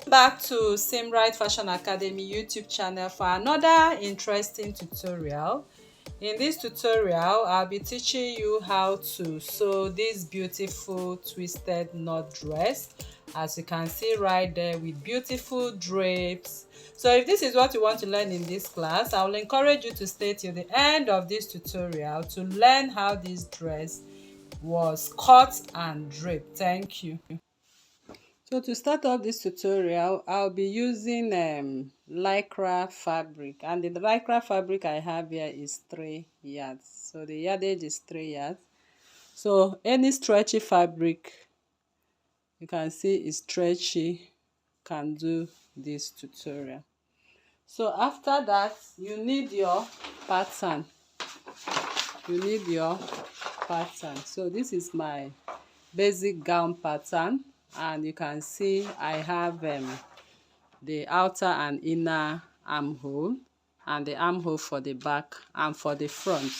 Back to Simright Fashion Academy YouTube channel for another interesting tutorial. In this tutorial, I'll be teaching you how to sew this beautiful twisted knot dress, as you can see right there, with beautiful drapes. So if this is what you want to learn in this class, I will encourage you to stay till the end of this tutorial to learn how this dress was cut and draped. Thank you. So to start off this tutorial, I'll be using lycra fabric, and the lycra fabric I have here is 3 yards. So the yardage is 3 yards. So any stretchy fabric you can see is stretchy can do this tutorial. So after that, you need your pattern. So this is my basic gown pattern, and you can see I have the outer and inner armhole, and the armhole for the back and for the front.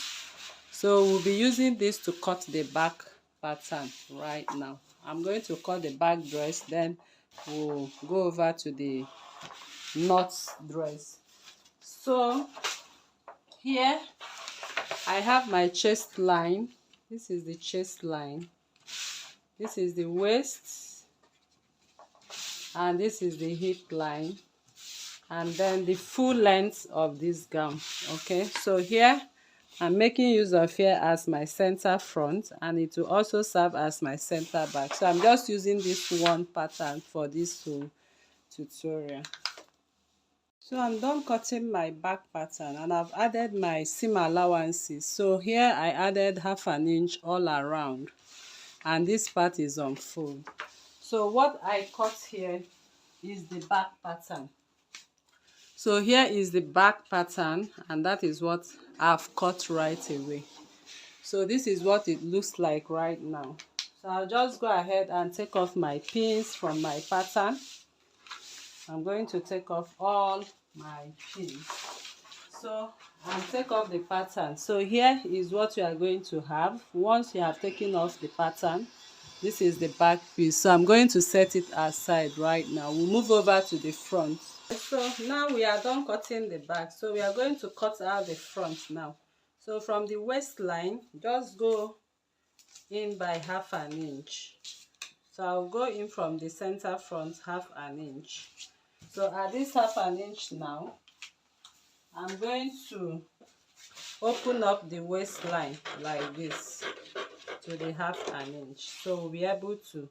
So we'll be using this to cut the back pattern right now. I'm going to cut the back dress, then we'll go over to the knot dress. So here I have my chest line. This is the chest line. This is the waist, and this is the hip line, and then the full length of this gown. Okay, so here I'm making use of here as my center front, and it will also serve as my center back. So I'm just using this one pattern for this whole tutorial. So I'm done cutting my back pattern, and I've added my seam allowances. So here I added 1/2 inch all around, and this part is on fold. So what I cut here is the back pattern. So here is the back pattern, and that is what I've cut right away. So this is what it looks like right now. So I'll just go ahead and take off my pins from my pattern. I'm going to take off all my pins. So I'll take off the pattern. So here is what you are going to have once you have taken off the pattern. This is the back piece. So I'm going to set it aside right now. We'll move over to the front. So now we are done cutting the back. So we are going to cut out the front now. So from the waistline, just go in by 1/2 inch. So I'll go in from the center front 1/2 inch. So at this 1/2 inch now, I'm going to open up the waistline like this to the 1/2 inch. So we'll be able to,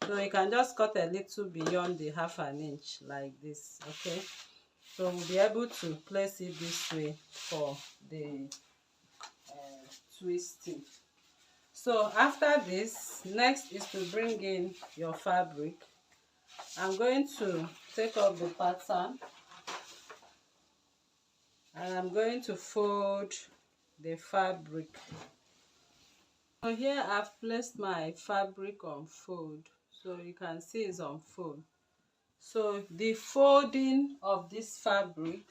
so you can just cut a little beyond the 1/2 inch like this. Okay, so we'll be able to place it this way for the twisting. So after this, next is to bring in your fabric. I'm going to take off the pattern, and I'm going to fold the fabric. So here I've placed my fabric on fold, so you can see it's on fold. So the folding of this fabric,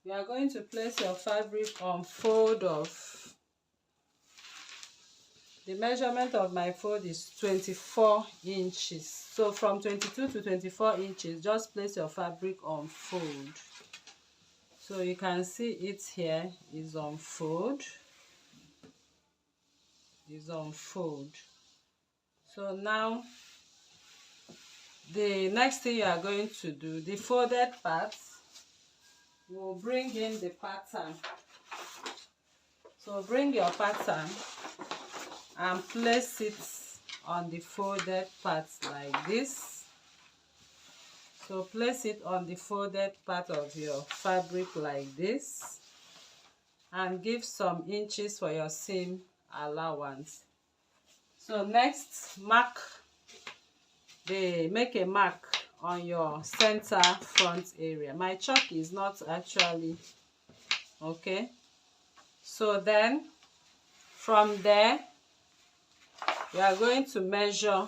you are going to place your fabric on fold of, the measurement of my fold is 24 inches. So from 22 to 24 inches, just place your fabric on fold. So you can see it here is on fold. So now the next thing you are going to do, the folded part, we'll bring in the pattern. So bring your pattern and place it on the folded part like this. So place it on the folded part of your fabric like this, and give some inches for your seam allowance. So next, make a mark on your center front area. My chalk is not actually okay. So then from there, we are going to measure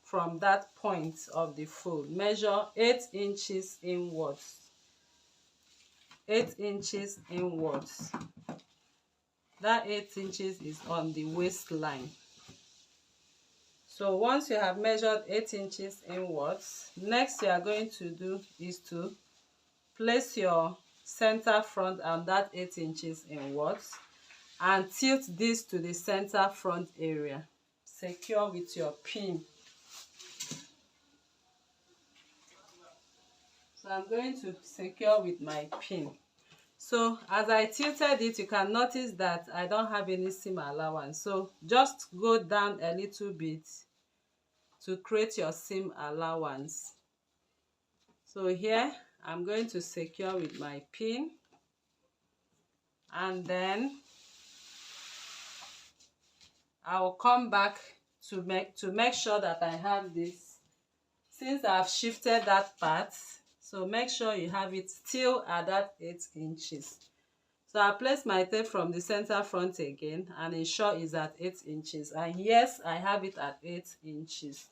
from that point of the fold. Measure 8 inches inwards. 8 inches inwards. That 8 inches is on the waistline. So once you have measured 8 inches inwards, next you are going to do is to place your center front on that 8 inches inwards and tilt this to the center front area. Secure with your pin. So I'm going to secure with my pin. So as I tilted it, you can notice that I don't have any seam allowance. So just go down a little bit to create your seam allowance. So here I'm going to secure with my pin, and then I'll come back to make sure that I have this. Since I've shifted that part, so make sure you have it still at that 8 inches. So I place my tape from the center front again and ensure it's at 8 inches. And yes, I have it at 8 inches.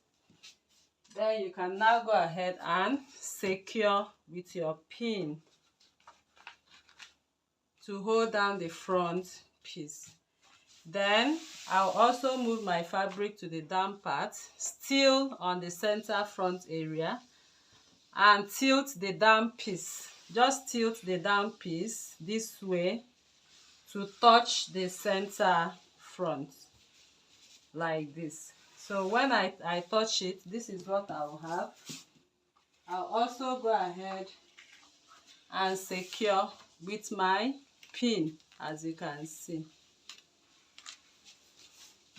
Then you can now go ahead and secure with your pin to hold down the front piece. Then I'll also move my fabric to the down part, still on the center front area, and tilt the down piece. Just tilt the down piece this way to touch the center front like this. So when I touch it, this is what I'll have. I'll also go ahead and secure with my pin, as you can see.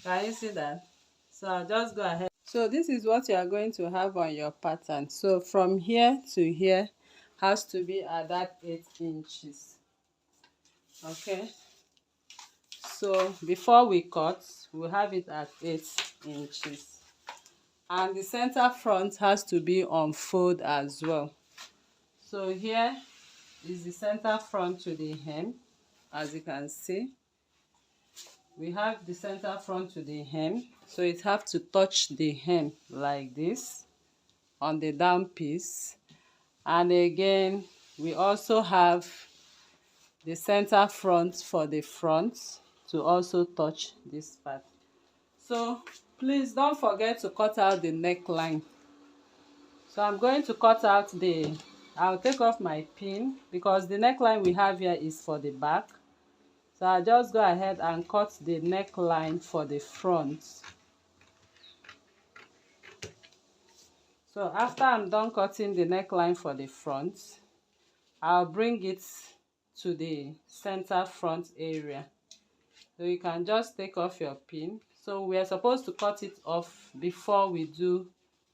Can you see that? So I'll just go ahead. So this is what you are going to have on your pattern. So from here to here has to be at that 8 inches. Okay. So before we cut, we'll have it at 8 inches. And the center front has to be on fold as well. So here is the center front to the hem, as you can see. We have the center front to the hem, so it have to touch the hem like this on the down piece. And again, we also have the center front for the front to also touch this part. So please don't forget to cut out the neckline. So I'm going to cut out I'll take off my pin because the neckline we have here is for the back. So I'll just go ahead and cut the neckline for the front. So after I'm done cutting the neckline for the front, I'll bring it to the center front area. So you can just take off your pin. So we are supposed to cut it off before we do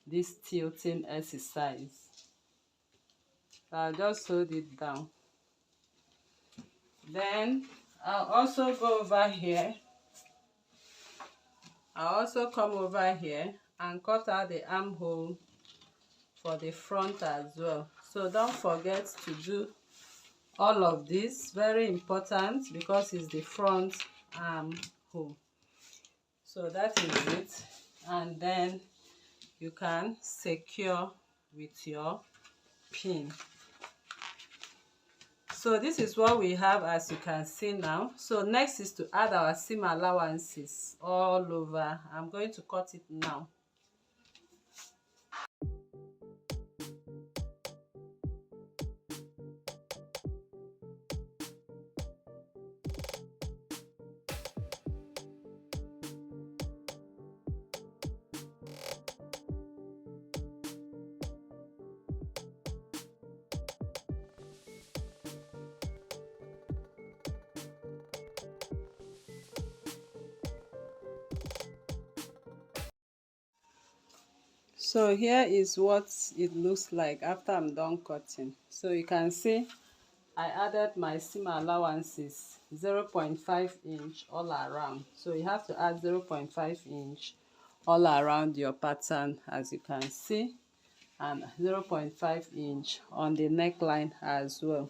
this tilting exercise. So I'll just hold it down. Then I'll also go over here. I'll also come over here and cut out the armhole for the front as well. So don't forget to do all of this. Very important because it's the front armhole. So that is it. And then you can secure with your pin. So this is what we have, as you can see now. So next is to add our seam allowances all over. I'm going to cut it now. So here is what it looks like after I'm done cutting. So you can see I added my seam allowances 0.5 inch all around. So you have to add 0.5 inch all around your pattern, as you can see, and 0.5 inch on the neckline as well.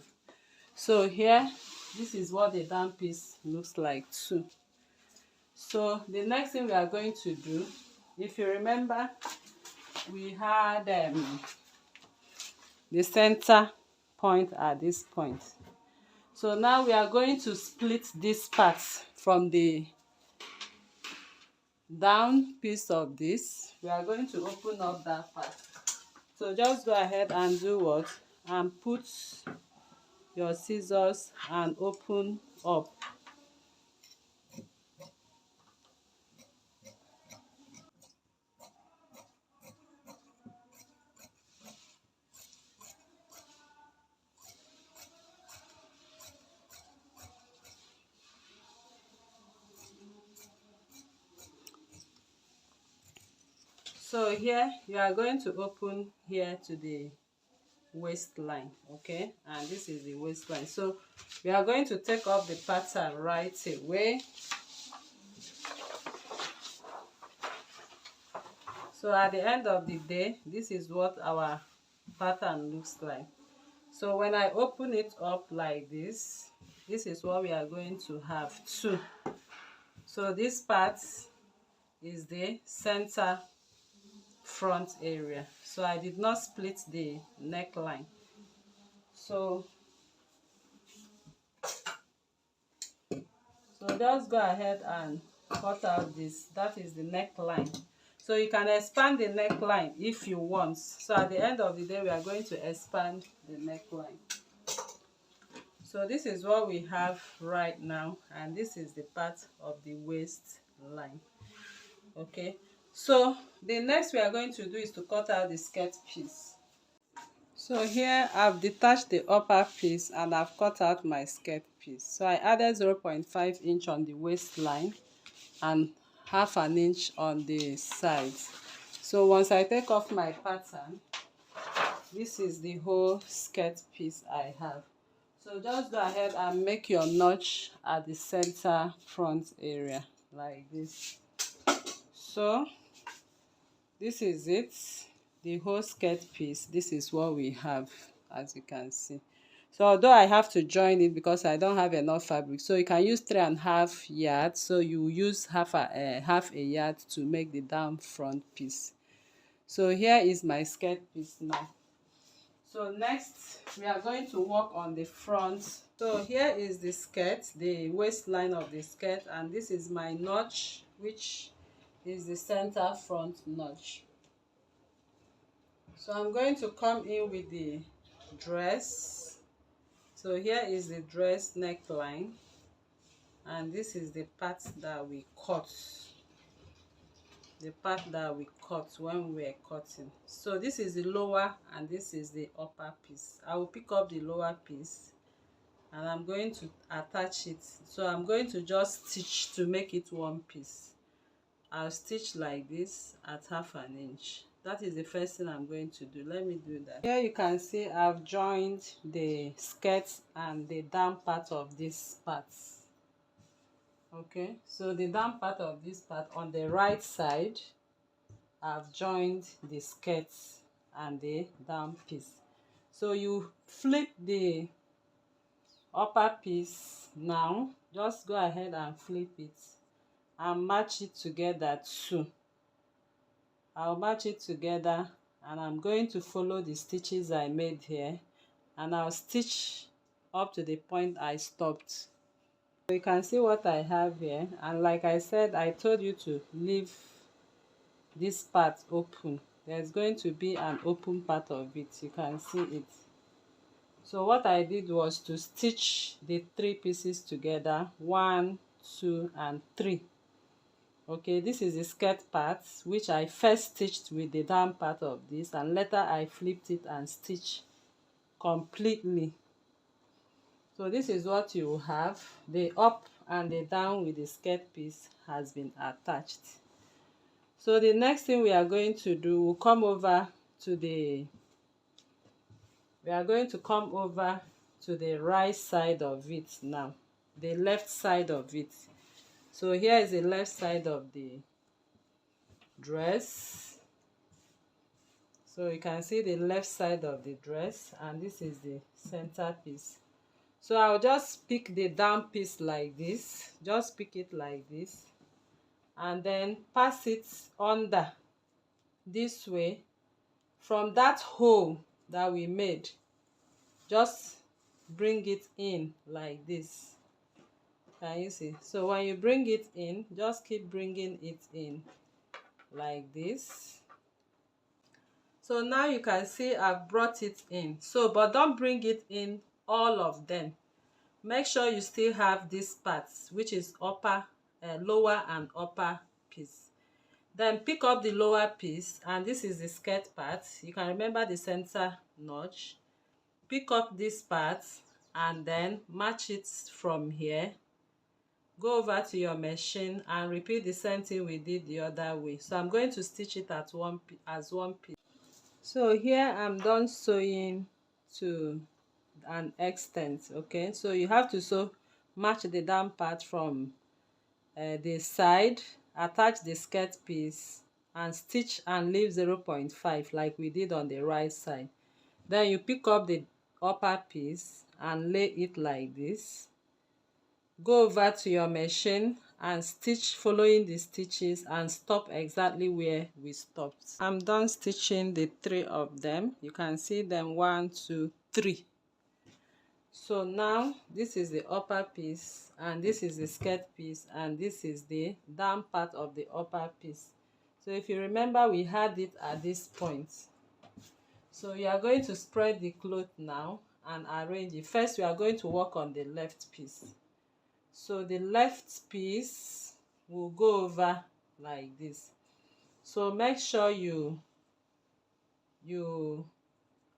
So here, this is what the down piece looks like too. So the next thing we are going to do, if you remember, we had the center point at this point. So now we are going to split this part from the down piece of this, we are going to open up that part. So just go ahead and do what? And put your scissors and open up. So here you are going to open here to the waistline, okay, and this is the waistline. So we are going to take off the pattern right away. So at the end of the day, this is what our pattern looks like. So when I open it up like this is what we are going to have too. So this part is the center front area. So I did not split the neckline. So just go ahead and cut out this. That is the neckline. So you can expand the neckline if you want. So at the end of the day, we are going to expand the neckline. So this is what we have right now, and this is the part of the waistline. Okay, so the next we are going to do is to cut out the skirt piece. So here I've detached the upper piece and I've cut out my skirt piece. So I added 0.5 inch on the waistline and half an inch on the sides. So once I take off my pattern, this is the whole skirt piece I have. So just go ahead and make your notch at the center front area like this. So this is it, the whole skirt piece. This is what we have, as you can see. So although I have to join it because I don't have enough fabric, so you can use 3.5 yards. So you use half a yard to make the down front piece. So here is my skirt piece now. So next we are going to work on the front. So here is the skirt, the waistline of the skirt, and this is my notch, which is the center front notch. So I'm going to come in with the dress. So here is the dress neckline, and this is the part that we cut, the part that we cut when we were cutting. So this is the lower and this is the upper piece. I will pick up the lower piece and I'm going to attach it. So I'm going to just stitch to make it one piece. I'll stitch like this at half an inch. That is the first thing I'm going to do. Let me do that. Here you can see I've joined the skirt and the down part of this part. Okay, so the down part of this part on the right side, I've joined the skirt and the down piece. So you flip the upper piece now. Just go ahead and flip it and match it together too. I'll match it together and I'm going to follow the stitches I made here, and I'll stitch up to the point I stopped. So you can see what I have here, and like I said, I told you to leave this part open. There's going to be an open part of it. You can see it. So what I did was to stitch the 3 pieces together, 1, 2 and 3. Okay, this is the skirt part, which I first stitched with the down part of this, and later I flipped it and stitched completely. So this is what you have. The up and the down with the skirt piece has been attached. So the next thing we are going to do, we'll come over to the right side of it now, the left side of it. So here is the left side of the dress. So you can see the left side of the dress, and this is the center piece. So I'll just pick the down piece like this, just pick it like this, and then pass it under this way. From that hole that we made, just bring it in like this. Can you see? So when you bring it in, just keep bringing it in like this. So now you can see I've brought it in. So but don't bring it in all of them. Make sure you still have this part, which is lower and upper piece. Then pick up the lower piece, and this is the skirt part. You can remember the center notch. Pick up this part and then match it from here. Go over to your machine and repeat the same thing we did the other way. So I'm going to stitch it as one piece. So here I'm done sewing to an extent. Okay, so you have to match the down part from the side, attach the skirt piece and stitch and leave 0.5 like we did on the right side. Then you pick up the upper piece and lay it like this. Go over to your machine and stitch following the stitches and stop exactly where we stopped. I'm done stitching the 3 of them. You can see them 1, 2, 3. So now this is the upper piece and this is the skirt piece and this is the down part of the upper piece. So if you remember, we had it at this point. So you are going to spread the cloth now and arrange it. First we are going to work on the left piece. So the left piece will go over like this. So make sure you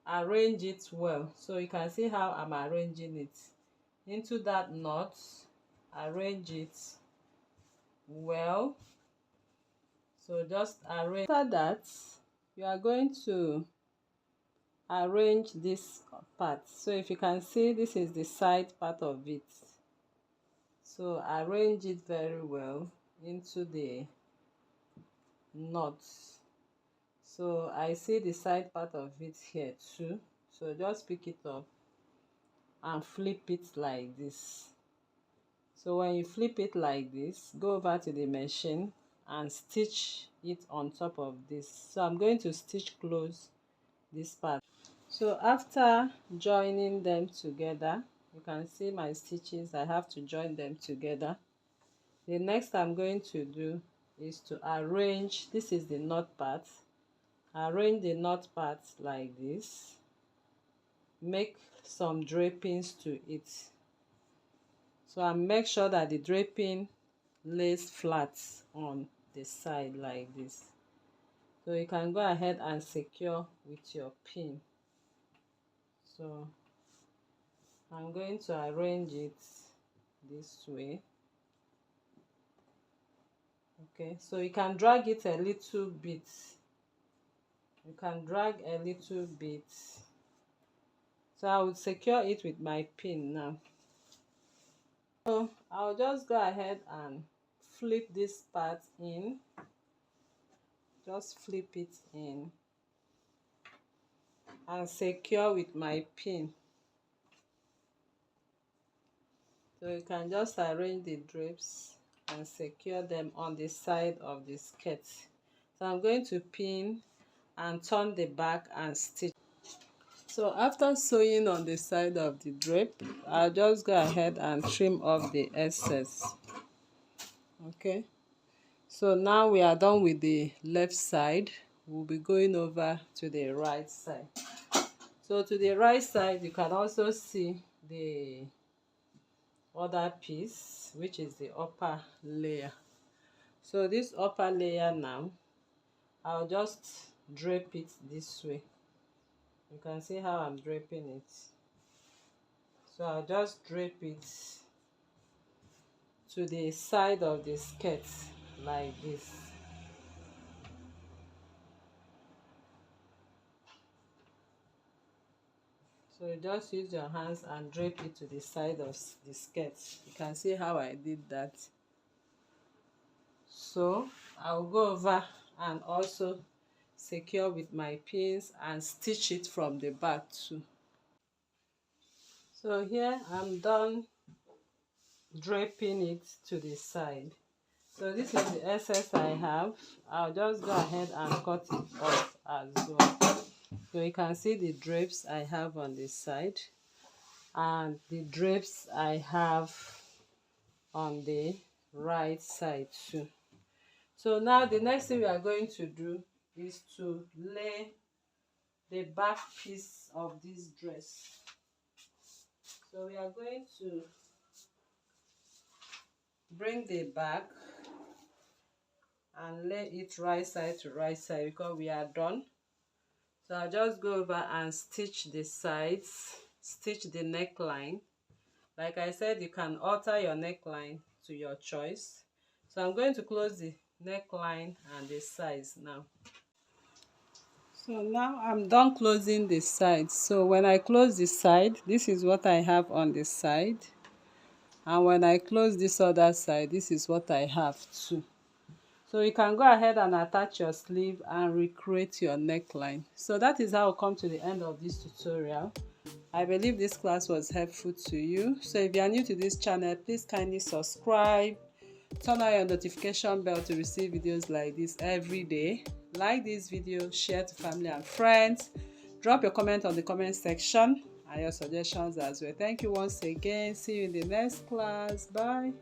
arrange it well. So you can see how I'm arranging it into that knot. Arrange it well. So just arrange. After that, you are going to arrange this part. So if you can see, this is the side part of it. So arrange it very well into the knot. So I see the side part of it here too. So just pick it up and flip it like this. So when you flip it like this, go over to the machine and stitch it on top of this. So I'm going to stitch close this part. So after joining them together, you can see my stitches. I have to join them together. The next I'm going to do is to arrange. This is the knot part. Arrange the knot part like this. Make some drapings to it. So I make sure that the draping lays flat on the side like this. So you can go ahead and secure with your pin. So I'm going to arrange it this way. Okay, so you can drag it a little bit. You can drag a little bit. So I will secure it with my pin now. So I'll just go ahead and flip this part in. Just flip it in and secure with my pin. So you can just arrange the drapes and secure them on the side of the skirt. So I'm going to pin and turn the back and stitch. So after sewing on the side of the drape, I'll just go ahead and trim off the excess. Okay, so now we are done with the left side. We'll be going over to the right side. So to the right side, you can also see the other piece, which is the upper layer. So this upper layer now, I'll just drape it this way. You can see how I'm draping it. So I'll just drape it to the side of the skirt like this. So you just use your hands and drape it to the side of the skirt. You can see how I did that. So I'll go over and also secure with my pins and stitch it from the back too. So here I'm done draping it to the side. So this is the excess I have. I'll just go ahead and cut it off as well. So you can see the drapes I have on this side and the drapes I have on the right side too. So now the next thing we are going to do is to lay the back piece of this dress. So we are going to bring the back and lay it right side to right side because we are done. So I'll just go over and stitch the sides, stitch the neckline. Like I said, you can alter your neckline to your choice. So I'm going to close the neckline and the sides now. So now I'm done closing the side. So when I close the side, this is what I have on the side. And when I close this other side, this is what I have too. So you can go ahead and attach your sleeve and recreate your neckline. So that is how I come to the end of this tutorial. I believe this class was helpful to you. So if you are new to this channel, please kindly subscribe, turn on your notification bell to receive videos like this every day. Like this video, share to family and friends, drop your comment on the comment section and your suggestions as well. Thank you once again. See you in the next class. Bye.